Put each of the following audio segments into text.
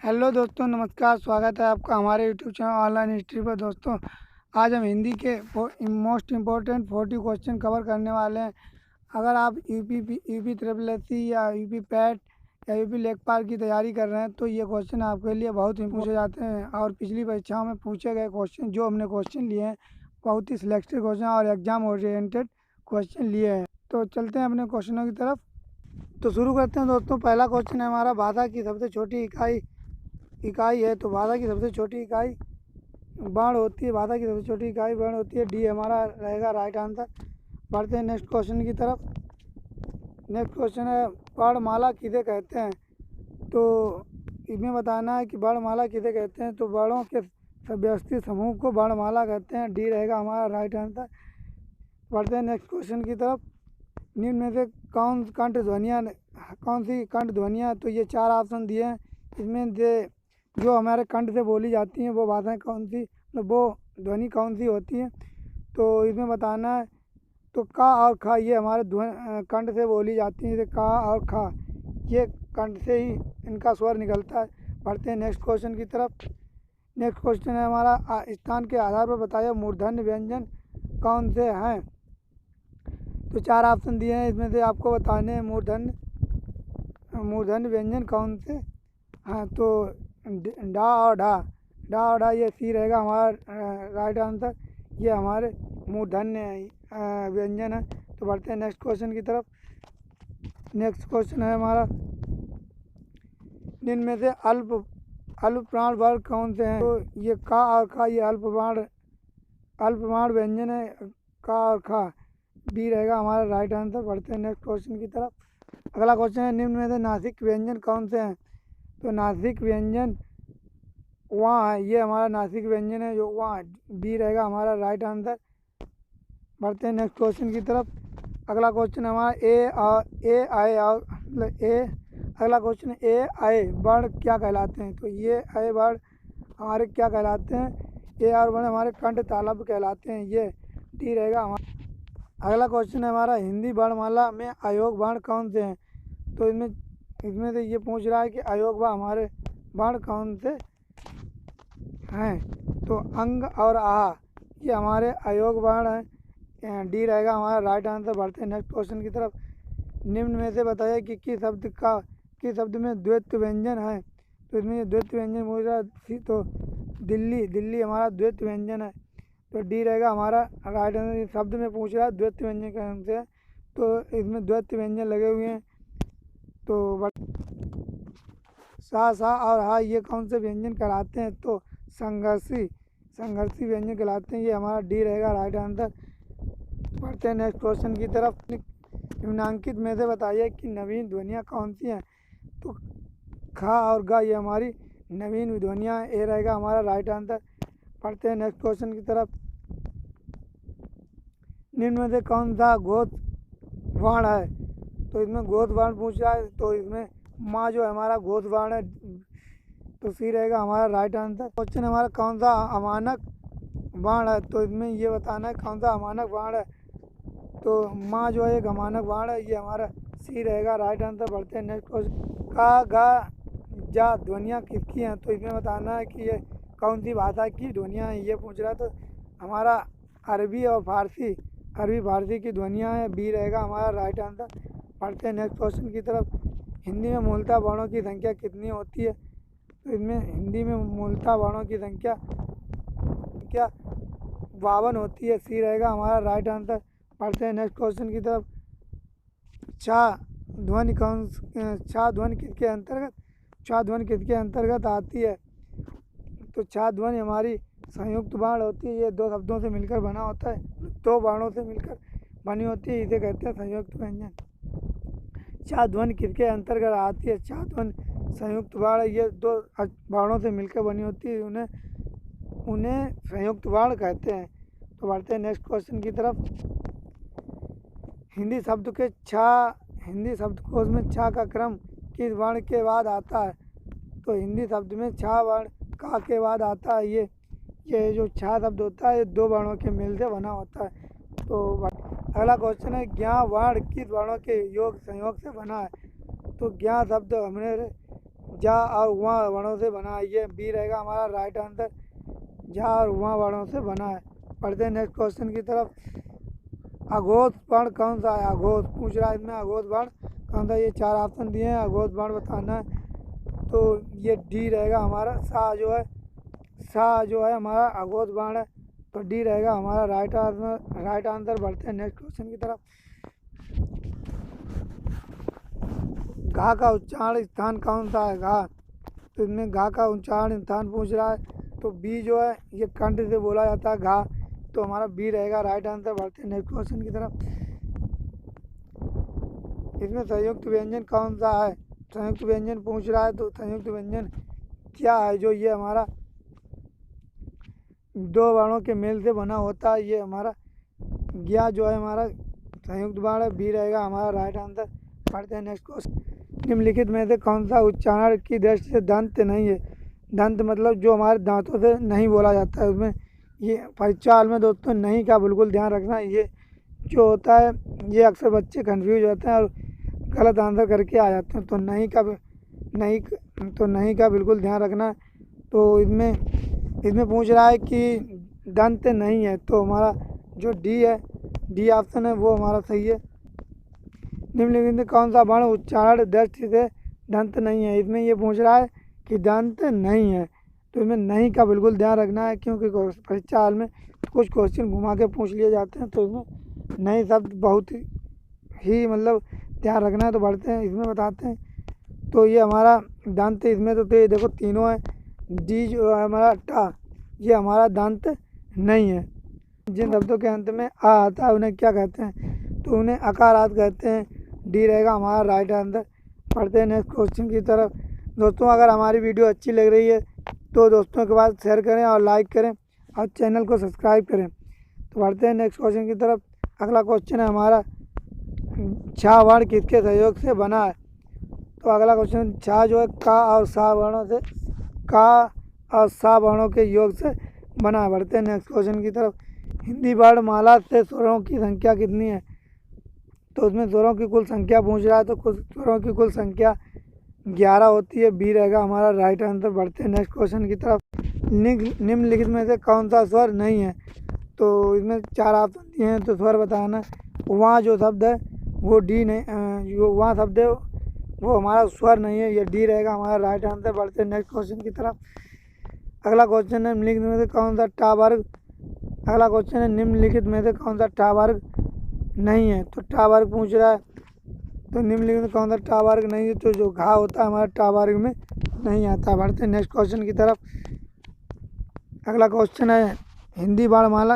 Hello दोस्तों, नमस्कार। स्वागत है आपका हमारे यूट्यूब चैनल ऑनलाइन हिस्ट्री पर। दोस्तों, आज हम हिंदी के मोस्ट इम्पोर्टेंट 40 क्वेश्चन कवर करने वाले हैं। अगर आप यूपी ट्रिपल एससी या यूपी पैट या यूपी लेखपाल की तैयारी कर रहे हैं तो ये क्वेश्चन आपके लिए बहुत ही पूछे जाते हैं। और पिछली परीक्षाओं में पूछे गए क्वेश्चन जो हमने क्वेश्चन लिए हैं बहुत ही सिलेक्टेड क्वेश्चन और एग्जाम ओरिएंटेड क्वेश्चन लिए हैं। तो चलते हैं अपने क्वेश्चनों की तरफ। तो शुरू करते हैं दोस्तों। पहला क्वेश्चन है हमारा, भाषा की सबसे छोटी इकाई है। तो भाषा की सबसे छोटी इकाई बाण होती है। भाषा की सबसे छोटी इकाई बाण होती है। डी हमारा रहेगा राइट आंसर। बढ़ते हैं नेक्स्ट क्वेश्चन की तरफ। नेक्स्ट क्वेश्चन है, वर्णमाला किसे कहते हैं। तो इसमें बताना है कि वर्णमाला किसे कहते हैं। तो वर्णों के व्यवस्थित समूह को वर्णमाला कहते हैं। डी रहेगा हमारा राइट आंसर। बढ़ते हैं नेक्स्ट क्वेश्चन की तरफ। निम्न में से कौन सी कंठ ध्वनियाँ। तो ये चार ऑप्शन दिए हैं। इसमें से जो हमारे कंठ से बोली जाती हैं वो भाषाएं कौन सी, मतलब वो ध्वनि कौन सी होती है। तो इसमें बताना है। तो का और खा ये हमारे कंठ से बोली जाती हैं। जैसे का और खा ये कंठ से ही इनका स्वर निकलता है। बढ़ते हैं नेक्स्ट क्वेश्चन की तरफ। नेक्स्ट क्वेश्चन है हमारा, स्थान के आधार पर बताया मूर्धन्य व्यंजन कौन से हैं। तो चार ऑप्शन दिए हैं। इसमें से आपको बताने हैं मूर्धन्य व्यंजन कौन से। हाँ, तो डा और ढा ये सी रहेगा हमारा राइट आंसर। ये हमारे मूर्धन्य व्यंजन है। तो बढ़ते हैं नेक्स्ट क्वेश्चन की तरफ। नेक्स्ट क्वेश्चन है हमारा, निम्न में से अल्प प्राण वर्ग कौन से हैं। तो ये का और खा ये अल्प प्राण व्यंजन है। का और खा बी रहेगा हमारा राइट आंसर। बढ़ते हैं नेक्स्ट क्वेश्चन की तरफ। अगला क्वेश्चन है, निम्न में से नासिक व्यंजन कौन से हैं। तो नासिक व्यंजन वहाँ है। ये हमारा नासिक व्यंजन है जो वहाँ, बी रहेगा हमारा राइट आंसर। बढ़ते हैं नेक्स्ट क्वेश्चन की तरफ। अगला क्वेश्चन हमारा अगला क्वेश्चन है, ए आए वर्ण क्या कहलाते हैं। तो ये आए वर्ण हमारे क्या कहलाते हैं। ए और वर्ण हमारे कंठ तालव्य कहलाते हैं। ये डी रहेगा हमारा। अगला क्वेश्चन है हमारा, हिंदी वर्णमाला में अयोग वर्ण कौन से हैं। तो इसमें से ये पूछ रहा है कि अयोग व हमारे वर्ण कौन से हैं। तो अंग और आ ये हमारे अयोग वर्ण हैं। डी रहेगा हमारा राइट आंसर। बढ़ते हैं नेक्स्ट क्वेश्चन की तरफ। निम्न में से बताइए कि किस शब्द में द्वैत व्यंजन है। तो इसमें ये द्वैत व्यंजन पूछ रहा है। तो दिल्ली हमारा द्वैत व्यंजन है। तो डी रहेगा हमारा राइट आंसर। शब्द में पूछ रहा है द्वैत व्यंजन कौन से है। तो इसमें द्वैत व्यंजन लगे हुए हैं। तो सा और हा ये कौन से व्यंजन कहलाते हैं। तो संघर्षी व्यंजन कहलाते हैं। ये हमारा डी रहेगा राइट आंसर। बढ़ते हैं नेक्स्ट क्वेश्चन की तरफ। निम्नांकित में से बताइए कि नवीन ध्वनियाँ कौन सी हैं। तो खा और गा ये हमारी नवीन ध्वनियाँ, ए रहेगा हमारा राइट आंसर। बढ़ते हैं नेक्स्ट क्वेश्चन की तरफ। निम्न में से कौन सा घोष वर्ण है। तो इसमें घोष वर्ण पूछ रहा है। तो इसमें माँ जो हमारा घोष वर्ण है। तो सी रहेगा हमारा राइट आंसर। क्वेश्चन हमारा, कौन सा अमानक वर्ण है। तो इसमें ये बताना है कौन सा अमानक वर्ण है। तो माँ जो है एक अमानक वर्ण है। ये हमारा सी रहेगा राइट आंसर। बढ़ते हैं नेक्स्ट क्वेश्चन। का गा जा ध्वनियाँ किसकी हैं। तो इसमें बताना है कि ये कौन सी भाषा की ध्वनियाँ हैं ये पूछ रहा है। तो हमारा अरबी फारसी की ध्वनियाँ हैं। बी रहेगा हमारा राइट आंसर। बढ़ते हैं नेक्स्ट क्वेश्चन की तरफ। हिंदी में मूलतः वर्णों की संख्या कितनी होती है। तो इसमें हिंदी में मूलतः वर्णों की संख्या 52 होती है। सी रहेगा हमारा राइट आंसर। बढ़ते हैं नेक्स्ट क्वेश्चन की तरफ। छा ध्वनि किसके अंतर्गत आती है। तो छा ध्वनि हमारी संयुक्त वर्ण होती है। ये दो शब्दों से मिलकर बना होता है, दो वर्णों से मिलकर बनी होती है। इसे कहते हैं संयुक्त व्यंजन। छा ध्वनि किसके अंतर्गत आती है। छा ध्वनि संयुक्त वर्ण, ये दो वर्णों से मिलकर बनी होती है, उन्हें संयुक्त वर्ण कहते हैं। तो बढ़ते हैं नेक्स्ट क्वेश्चन की तरफ। हिंदी शब्दकोश में छा का क्रम किस वर्ण के बाद आता है। तो हिंदी शब्द में छा वर्ण का के बाद आता है। ये जो छा शब्द होता है ये दो वर्णों के मेल से बना होता है। तो अगला क्वेश्चन है, ज्ञा वर्ण किस वर्णों के संयोग से बना है। तो ज्ञा शब्द हमारे जा और वहाँ वर्णों से बना है। ये बी रहेगा हमारा राइट आंसर, जा और वहाँ वर्णों से बना है। पढ़ते हैं नेक्स्ट क्वेश्चन की तरफ। अघोष वर्ण कौन सा है? अघोष पूछ रहा है इसमें, अघोष वर्ण कौन सा? ये 4 ऑप्शन दिए हैं, अघोष वर्ण बताना है। तो ये डी रहेगा हमारा, सा जो है, सा जो है हमारा अघोष वर्ण है। तो डी रहेगा हमारा राइट आंसर। बढ़ते हैं नेक्स्ट क्वेश्चन की तरफ। घा का उच्चारण स्थान कौन सा है? घा, तो इसमें घा का उच्चारण स्थान पूछ रहा है। तो बी जो है ये कंठ से बोला जाता है घा, तो हमारा बी रहेगा राइट आंसर। बढ़ते हैं नेक्स्ट क्वेश्चन की तरफ। इसमें संयुक्त व्यंजन कौन सा है? संयुक्त व्यंजन पूछ रहा है। तो संयुक्त व्यंजन क्या है? जो ये हमारा 2 वर्णों के मेल से बना होता है, ये हमारा ज्ञा जो है हमारा संयुक्त वर्ण है। बी रहेगा हमारा राइट आंसर। पढ़ते हैं नेक्स्ट क्वेश्चन। निम्नलिखित में से कौन सा उच्चारण की दृष्टि से दंत नहीं है? दंत मतलब जो हमारे दांतों से नहीं बोला जाता है। उसमें ये परीक्षा हाल में दोस्तों नहीं का बिल्कुल ध्यान रखना। ये जो होता है ये अक्सर बच्चे कंफ्यूज होते हैं और गलत आंसर करके आ जाते हैं। तो नहीं का बिल्कुल ध्यान रखना। तो इसमें पूछ रहा है कि दंत नहीं है, तो हमारा जो डी है, डी ऑप्शन है वो हमारा सही है। निम्नलिखित में कौन सा वर्ण उच्चारण दृष्टि से दंत नहीं है? इसमें ये पूछ रहा है कि दंत नहीं है, तो इसमें नहीं का बिल्कुल ध्यान रखना है, क्योंकि परीक्षा हाल में कुछ क्वेश्चन घुमा के पूछ लिए जाते हैं। तो इसमें नहीं शब्द बहुत ही मतलब ध्यान रखना है। तो बढ़ते हैं इसमें बताते हैं। तो ये हमारा दंत, इसमें तो ये देखो तीनों है। डी जो है हमारा टा, ये हमारा दंत नहीं है। जिन शब्दों के अंत में आ आता है उन्हें क्या कहते हैं? तो उन्हें अकारांत कहते हैं। डी रहेगा हमारा राइट आंसर। पढ़ते हैं नेक्स्ट क्वेश्चन की तरफ। दोस्तों अगर हमारी वीडियो अच्छी लग रही है तो दोस्तों के पास शेयर करें और लाइक करें और चैनल को सब्सक्राइब करें। तो बढ़ते हैं नेक्स्ट क्वेश्चन की तरफ। अगला क्वेश्चन है हमारा, छा वर्ण किसके सहयोग से बना है? तो अगला क्वेश्चन, छा जो है का और सा वर्णों से, का और सा वर्णों के योग से बना है। बढ़ते हैं नेक्स्ट क्वेश्चन की तरफ। हिंदी वर्णमाला से स्वरों की संख्या कितनी है? तो उसमें स्वरों की कुल संख्या पूछ रहा है। तो स्वरों की कुल संख्या 11 होती है। बी रहेगा हमारा राइट आंसर। बढ़ते हैं नेक्स्ट क्वेश्चन की तरफ। निम्नलिखित में से कौन सा स्वर नहीं है? तो इसमें 4 ऑप्शन दिए हैं, तो स्वर बताना। वहाँ जो शब्द है वो डी नहीं, जो वहाँ शब्द है वो हमारा स्वर नहीं है। ये डी रहेगा हमारा राइट आंसर। बढ़ते हैं नेक्स्ट क्वेश्चन की तरफ। अगला क्वेश्चन है, निम्नलिखित में से कौन सा टा वर्ग, अगला क्वेश्चन है निम्नलिखित में से कौन सा टा वर्ग नहीं है? तो टा वर्ग पूछ रहा है। तो निम्नलिखित में कौन सा टा वर्ग नहीं है? तो जो घा होता है हमारा टा वर्ग में नहीं आता। बढ़ते हैं नेक्स्ट क्वेश्चन की तरफ। अगला क्वेश्चन है हिंदी वर्णमाला,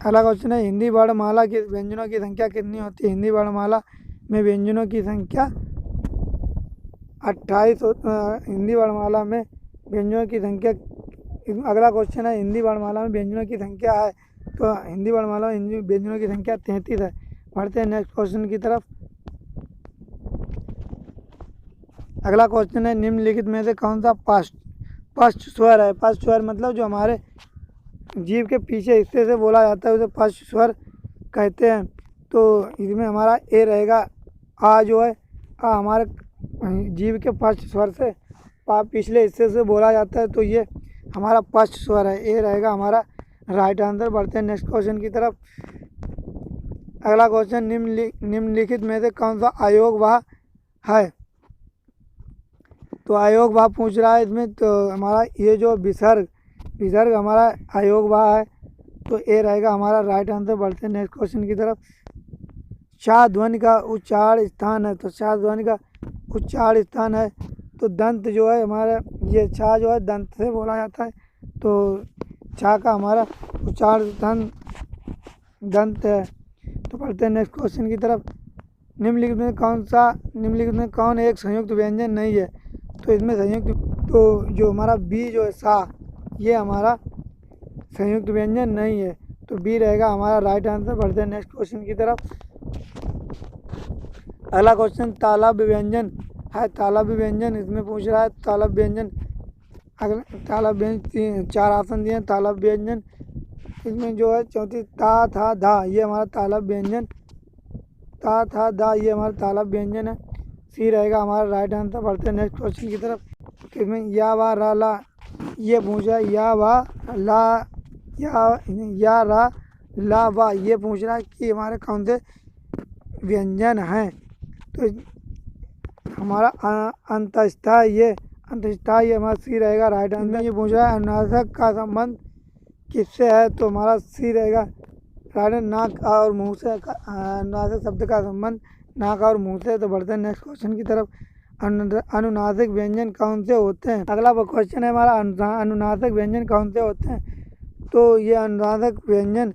अगला क्वेश्चन है हिंदी वर्णमाला की व्यंजनों की संख्या कितनी होती है? हिंदी वर्णमाला में व्यंजनों की संख्या 28। हिंदी वर्णमाला में व्यंजनों की संख्या, अगला क्वेश्चन है हिंदी वर्णमाला में व्यंजनों की संख्या है। तो हिंदी वर्णमाला में व्यंजनों की संख्या 33 है। बढ़ते हैं नेक्स्ट क्वेश्चन की तरफ। अगला क्वेश्चन है निम्नलिखित में से कौन सा पश्च स्वर है? पश्च स्वर मतलब जो हमारे जीभ के पीछे हिस्से से बोला जाता है उसे पश्च स्वर कहते हैं। तो इसमें हमारा ए रहेगा। आ जो है, आ हमारे जीभ के पश्च स्वर से पिछले हिस्से से बोला जाता है, तो ये हमारा पश्च स्वर है। ए रहेगा हमारा राइट आंसर। बढ़ते हैं नेक्स्ट क्वेश्चन की तरफ। अगला क्वेश्चन, निम्नलिखित में से कौन सा अयोग वाह है? तो अयोग वाह पूछ रहा है इसमें। तो हमारा ये जो विसर्ग हमारा अयोग वाह है। तो ए रहेगा हमारा राइट आंसर। बढ़ते हैं नेक्स्ट क्वेश्चन की तरफ। शा ध्वनि का उच्चारण स्थान है। तो शा ध्वनि का उच्चारण स्थान है। तो दंत जो है हमारा, ये छा जो है दंत से बोला जाता है। तो छा का हमारा उच्चारण स्थान दंत है। तो पढ़ते हैं नेक्स्ट क्वेश्चन की तरफ। निम्नलिखित में कौन एक संयुक्त व्यंजन नहीं है? तो इसमें संयुक्त, तो जो हमारा बी जो है सा, ये हमारा संयुक्त व्यंजन नहीं है। तो बी रहेगा हमारा राइट आंसर। बढ़ते हैं नेक्स्ट क्वेश्चन की तरफ। अगला क्वेश्चन तालव्य व्यंजन है। तालव्य व्यंजन इसमें पूछ रहा है। तालव्य व्यंजन, अगला तालव्य व्यंजन 4 ऑप्शन दिए हैं। तालव्य व्यंजन इसमें जो है 34 ता था धा, ये हमारा तालव्य व्यंजन, ता था धा ये हमारा तालव्य व्यंजन है। सी रहेगा हमारा राइट आंसर। बढ़ते हैं नेक्स्ट क्वेश्चन की तरफ। इसमें या वा रा ला ये पूछ रहा है, या वा ला या रा ला वा ये पूछ रहा है कि हमारे कौन से व्यंजन हैं। तो हमारा अंतस्था ये हमारा सी रहेगा राइट आंसर। ये पूछ रहा है अनुनासिक का संबंध किससे है, तो हमारा सी रहेगा राइट। नाक और मुंह से अनुनासिक शब्द का संबंध नाक और मुंह से। तो बढ़ते हैं नेक्स्ट क्वेश्चन की तरफ। अनुनासिक व्यंजन कौन से होते हैं। अगला क्वेश्चन है हमारा अनुनासिक व्यंजन कौन से होते हैं। तो ये अनुनासिक व्यंजन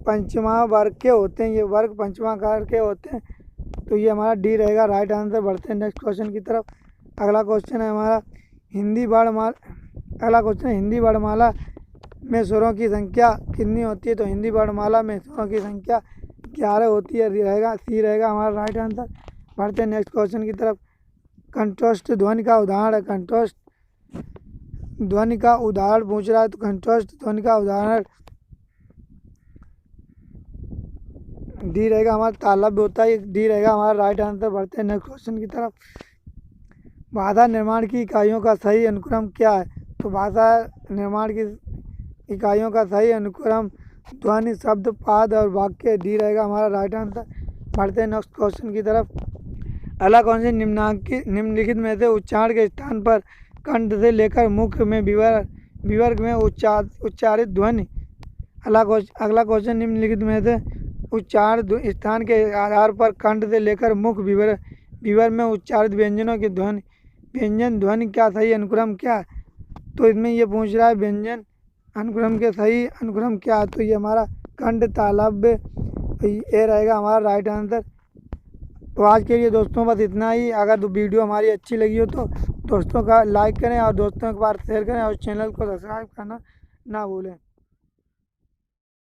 पंचमा वर्ग के होते हैं, ये वर्ग पंचमाकार के होते हैं। तो ये हमारा डी रहेगा राइट आंसर। बढ़ते हैं नेक्स्ट क्वेश्चन की तरफ। अगला क्वेश्चन है हमारा हिंदी वर्णमाला में स्वरों की संख्या कितनी होती है। तो हिंदी वर्णमाला में स्वरों की संख्या 11 होती है, सी रहेगा हमारा राइट आंसर। बढ़ते हैं नेक्स्ट क्वेश्चन की तरफ। कंठस्थ ध्वनि का उदाहरण है, कंठस्थ ध्वनि का उदाहरण पूछ रहा है। तो कंठस्थ ध्वनि का उदाहरण डी रहेगा हमारा तालव्य होता है, डी रहेगा हमारा राइट आंसर। बढ़ते हैं नेक्स्ट क्वेश्चन की तरफ। भाषा निर्माण की इकाइयों का सही अनुक्रम क्या है। तो भाषा निर्माण की इकाइयों का सही अनुक्रम ध्वनि, शब्द, पाद और वाक्य, डी रहेगा हमारा राइट आंसर। बढ़ते हैं नेक्स्ट क्वेश्चन की तरफ। अगला कौन से निम्नलिखित में से उच्चारण के स्थान पर कंठ से लेकर मुख में विवर्ग में उच्चारित ध्वनि। अगला क्वेश्चन निम्नलिखित में से उच्चारण स्थान के आधार पर कंठ से लेकर मुख विवर्ग में उच्चारित व्यंजनों की व्यंजन ध्वनि का सही अनुक्रम क्या है। तो इसमें ये पूछ रहा है व्यंजन अनुक्रम के सही अनुक्रम क्या है। तो ये हमारा कंठ तालव्य ये रहेगा हमारा राइट आंसर। तो आज के लिए दोस्तों बस इतना ही। अगर वीडियो हमारी अच्छी लगी हो तो दोस्तों का लाइक करें और दोस्तों के पास शेयर करें और चैनल को सब्सक्राइब करना ना भूलें।